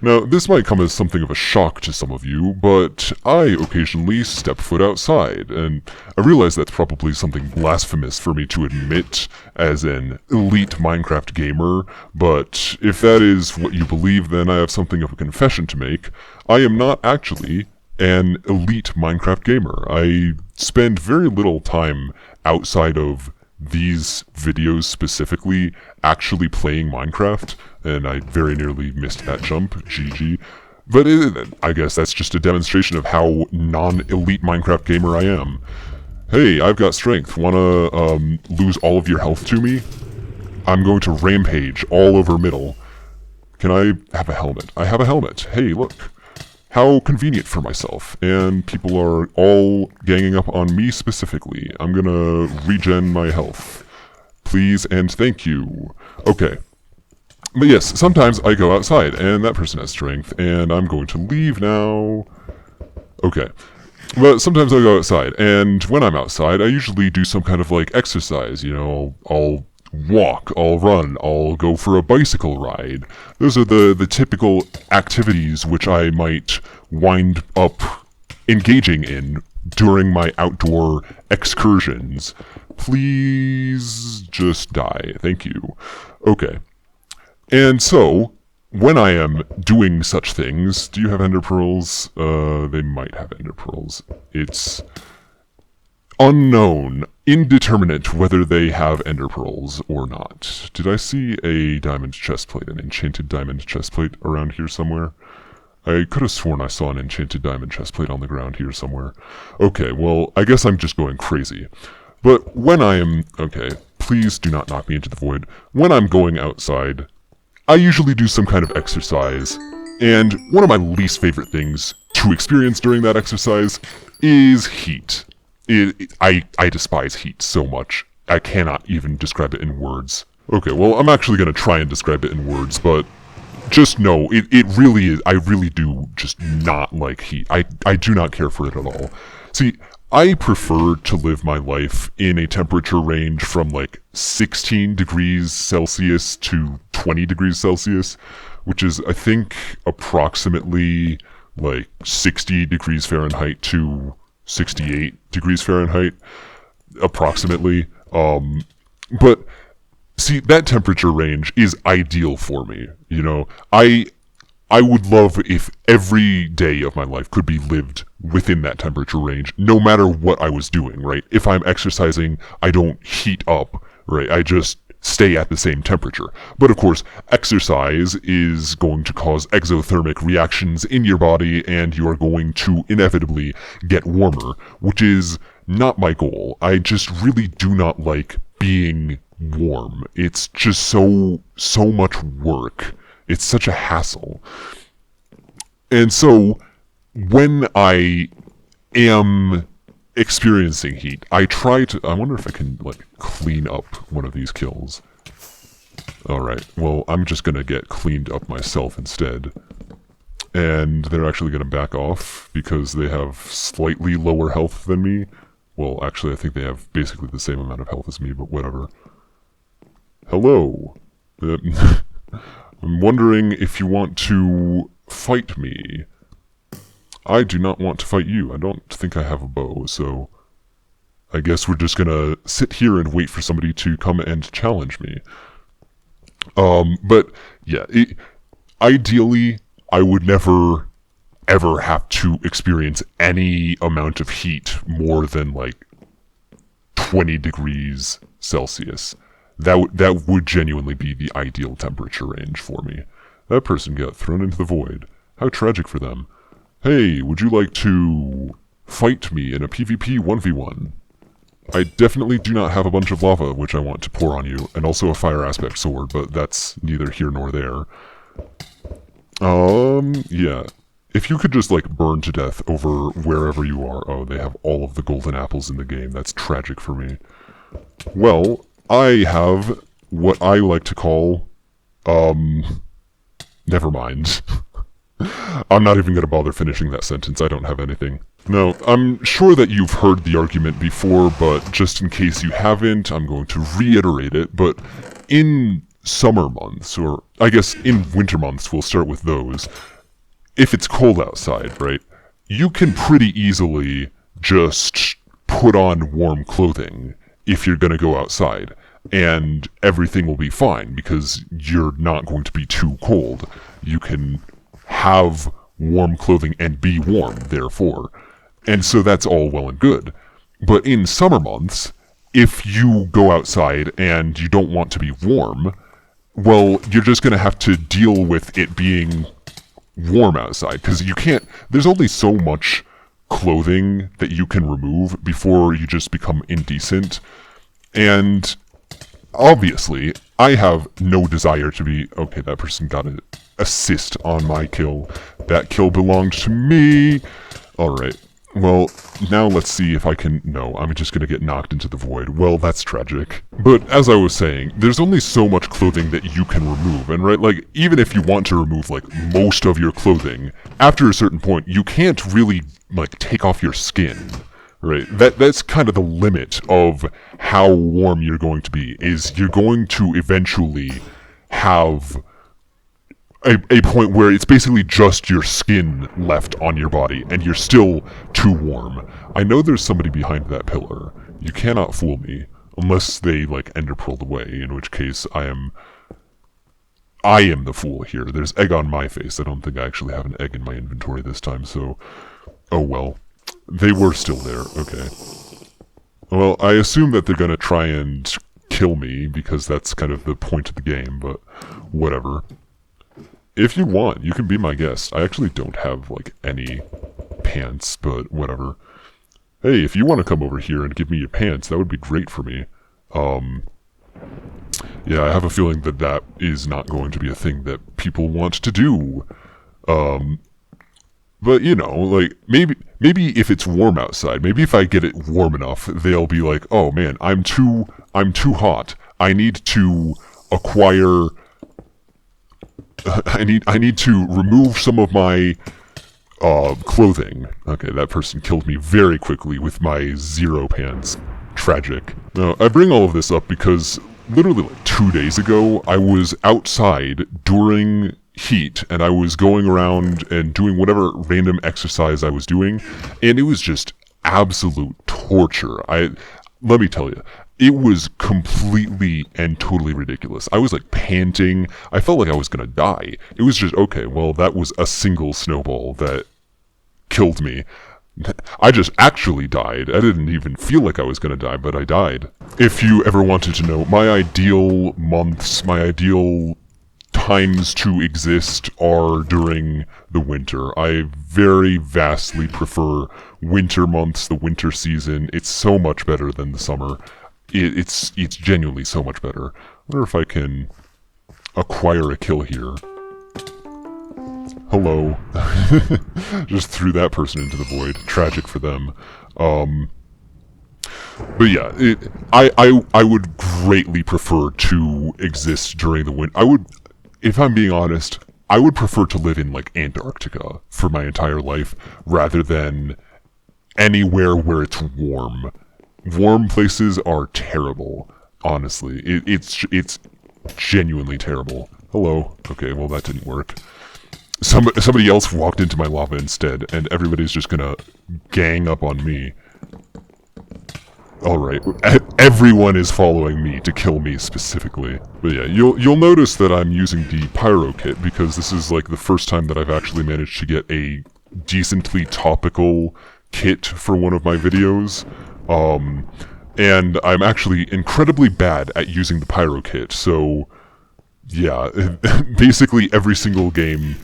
Now, this might come as something of a shock to some of you, but I occasionally step foot outside, and I realize that's probably something blasphemous for me to admit as an elite Minecraft gamer, but if that is what you believe, then I have something of a confession to make. I am not actually an elite Minecraft gamer. I spend very little time outside of these videos specifically actually playing Minecraft, and I very nearly missed that jump, GG. But I guess that's just a demonstration of how non-elite Minecraft gamer I am. Hey, I've got strength. Wanna lose all of your health to me? I'm going to rampage all over middle. Can I have a helmet? I have a helmet. Hey, look. How convenient for myself, and people are all ganging up on me specifically. I'm gonna regen my health. Please and thank you. Okay. But yes, sometimes I go outside, and that person has strength, and I'm going to leave now. Okay. But sometimes I go outside, and when I'm outside, I usually do some kind of, like, exercise, you know, I'll walk, I'll run, I'll go for a bicycle ride. Those are the typical activities which I might wind up engaging in during my outdoor excursions. Please just die. Thank you. Okay. And so, when I am doing such things, do you have ender pearls? They might have ender pearls. It's unknown, indeterminate whether they have ender pearls or not. Did I see a diamond chestplate, an enchanted diamond chestplate around here somewhere? I could have sworn I saw an enchanted diamond chestplate on the ground here somewhere. Okay, well, I guess I'm just going crazy. But when I am... Okay, please do not knock me into the void. When I'm going outside, I usually do some kind of exercise, and one of my least favorite things to experience during that exercise is heat. I despise heat so much. I cannot even describe it in words. Okay, well, I'm actually going to try and describe it in words, but just know, it really is, I really do just not like heat. I do not care for it at all. See, I prefer to live my life in a temperature range from like 16 degrees Celsius to 20 degrees Celsius, which is, I think, approximately like 60 degrees Fahrenheit to 68 degrees Fahrenheit, approximately. But see, that temperature range is ideal for me. You know, I would love if every day of my life could be lived within that temperature range, no matter what I was doing, right? If I'm exercising, I don't heat up, right? I just stay at the same temperature. But of course, exercise is going to cause exothermic reactions in your body, and you are going to inevitably get warmer, which is not my goal. I just really do not like being warm. It's just so much work. It's such a hassle. And so, when I am experiencing heat, I wonder if I can, like, clean up one of these kills. Alright, well, I'm just gonna get cleaned up myself instead. And they're actually gonna back off, because they have slightly lower health than me. Well, actually, I think they have basically the same amount of health as me, but whatever. Hello. I'm wondering if you want to fight me. I do not want to fight you. I don't think I have a bow, so I guess we're just gonna sit here and wait for somebody to come and challenge me. But yeah, ideally, I would never, ever have to experience any amount of heat more than, like, 20 degrees Celsius. That would genuinely be the ideal temperature range for me. That person got thrown into the void. How tragic for them. Hey, would you like to fight me in a PvP 1v1? I definitely do not have a bunch of lava which I want to pour on you, and also a fire aspect sword, but that's neither here nor there. Yeah. If you could just, like, burn to death over wherever you are. Oh, they have all of the golden apples in the game. That's tragic for me. Well, I have what I like to call, never mind. I'm not even gonna bother finishing that sentence. I don't have anything. No, I'm sure that you've heard the argument before, but just in case you haven't, I'm going to reiterate it. But in summer months, or I guess in winter months, we'll start with those, if it's cold outside, right, you can pretty easily just put on warm clothing if you're going to go outside, and everything will be fine because you're not going to be too cold. You can have warm clothing and be warm, therefore. And so that's all well and good. But in summer months, if you go outside and you don't want to be warm, well, you're just going to have to deal with it being warm outside, because you can't, there's only so much clothing that you can remove before you just become indecent. And obviously, I have no desire to be, okay, that person got an assist on my kill. That kill belonged to me. Alright. Well, now let's see if I can... No, I'm just gonna get knocked into the void. Well, that's tragic. But as I was saying, there's only so much clothing that you can remove, and right, like, even if you want to remove, like, most of your clothing, after a certain point, you can't really, like, take off your skin, right? That's kind of the limit of how warm you're going to be, is you're going to eventually have a point where it's basically just your skin left on your body, and you're still too warm. I know there's somebody behind that pillar. You cannot fool me, unless they, like, ender pearled away, in which case I am the fool here. There's egg on my face. I don't think I actually have an egg in my inventory this time, so... Oh well. They were still there, okay. Well, I assume that they're gonna try and kill me, because that's kind of the point of the game, but whatever. If you want, you can be my guest. I actually don't have, like, any pants, but whatever. Hey, if you want to come over here and give me your pants, that would be great for me. Yeah, I have a feeling that that is not going to be a thing that people want to do. But, you know, like, maybe if it's warm outside, maybe if I get it warm enough, they'll be like, oh man, I'm too hot. I need to acquire... I need to remove some of my clothing. Okay, that person killed me very quickly with my 0 pants. Tragic. Now, I bring all of this up because literally like 2 days ago, I was outside during heat, and I was going around and doing whatever random exercise I was doing, and it was just absolute torture. Let me tell you, it was completely and totally ridiculous. I was like panting. I felt like I was gonna die. It was just, okay, well, that was a single snowball that killed me. I just actually died. I didn't even feel like I was gonna die, but I died. If you ever wanted to know, my ideal months, my ideal times to exist are during the winter. I very vastly prefer winter months, the winter season. It's so much better than the summer. It's genuinely so much better. I wonder if I can acquire a kill here. Hello. Just threw that person into the void. Tragic for them. But yeah, I would greatly prefer to exist during the winter. If I'm being honest, I would prefer to live in, like, Antarctica for my entire life, rather than anywhere where it's warm. Warm places are terrible, honestly. It's genuinely terrible. Hello. Okay, well that didn't work. Somebody else walked into my lava instead, and everybody's just gonna gang up on me. Alright, everyone is following me to kill me specifically. But yeah, you'll notice that I'm using the pyro kit, because this is like the first time that I've actually managed to get a decently topical kit for one of my videos. And I'm actually incredibly bad at using the pyro kit, so yeah, basically every single game,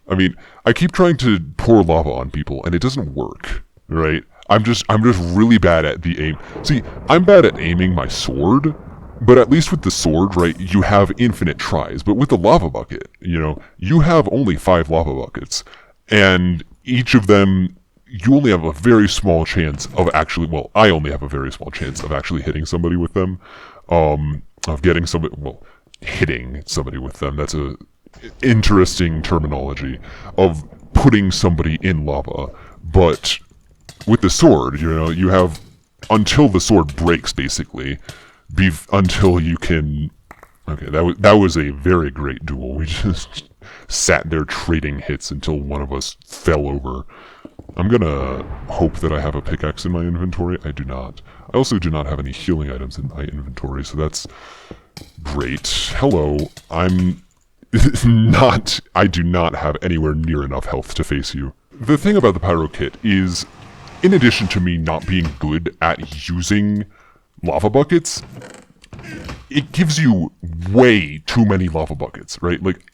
I mean, I keep trying to pour lava on people, and it doesn't work, right? I'm just really bad at the aim. See, I'm bad at aiming my sword, but at least with the sword, right, you have infinite tries. But with the lava bucket, you know, you have only 5 lava buckets, and each of them, you only have a very small chance of actually, well, I only have a very small chance of actually hitting somebody with them, of getting somebody, well, hitting somebody with them. That's a interesting terminology of putting somebody in lava, but with the sword, you know, you have until the sword breaks, basically, until you can... Okay, that was a very great duel. We just sat there trading hits until one of us fell over. I'm gonna hope that I have a pickaxe in my inventory. I do not. I also do not have any healing items in my inventory, so that's great. Hello, I do not have anywhere near enough health to face you. The thing about the pyro kit is, in addition to me not being good at using lava buckets, it gives you way too many lava buckets, right? Like,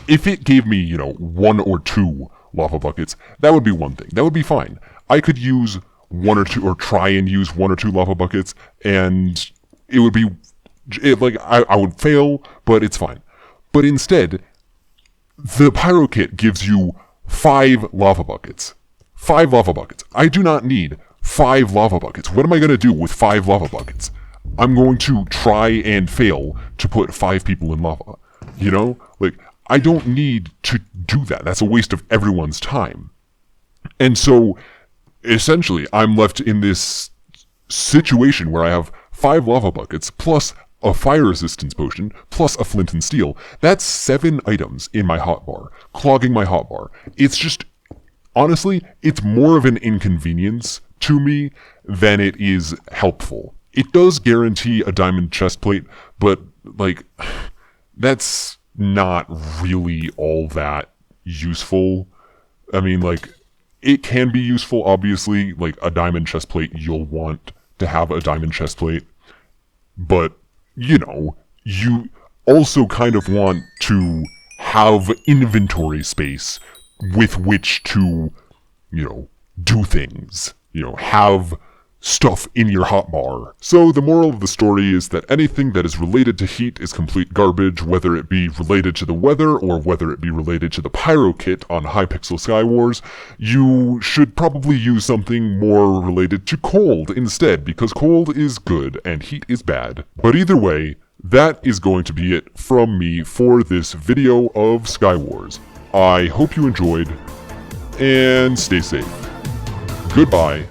if it gave me, you know, 1 or 2 lava buckets, that would be one thing. That would be fine. I could use 1 or 2, or try and use 1 or 2 lava buckets, and it would be, I would fail, but it's fine. But instead, the pyro kit gives you 5 lava buckets. 5 lava buckets. I do not need 5 lava buckets. What am I going to do with 5 lava buckets? I'm going to try and fail to put 5 people in lava. You know? Like, I don't need to do that. That's a waste of everyone's time. And so, essentially, I'm left in this situation where I have 5 lava buckets, plus a fire resistance potion, plus a flint and steel. That's 7 items in my hotbar, clogging my hotbar. It's just, honestly, it's more of an inconvenience to me than it is helpful. It does guarantee a diamond chestplate, but, like, that's not really all that useful. I mean, like, it can be useful, obviously. Like, a diamond chestplate, you'll want to have a diamond chestplate, but, you know, you also kind of want to have inventory space with which to, you know, do things. You know, have stuff in your hotbar. So the moral of the story is that anything that is related to heat is complete garbage, whether it be related to the weather or whether it be related to the pyro kit on Hypixel Skywars. You should probably use something more related to cold instead, because cold is good and heat is bad. But either way, that is going to be it from me for this video of Skywars. I hope you enjoyed, and stay safe. Goodbye.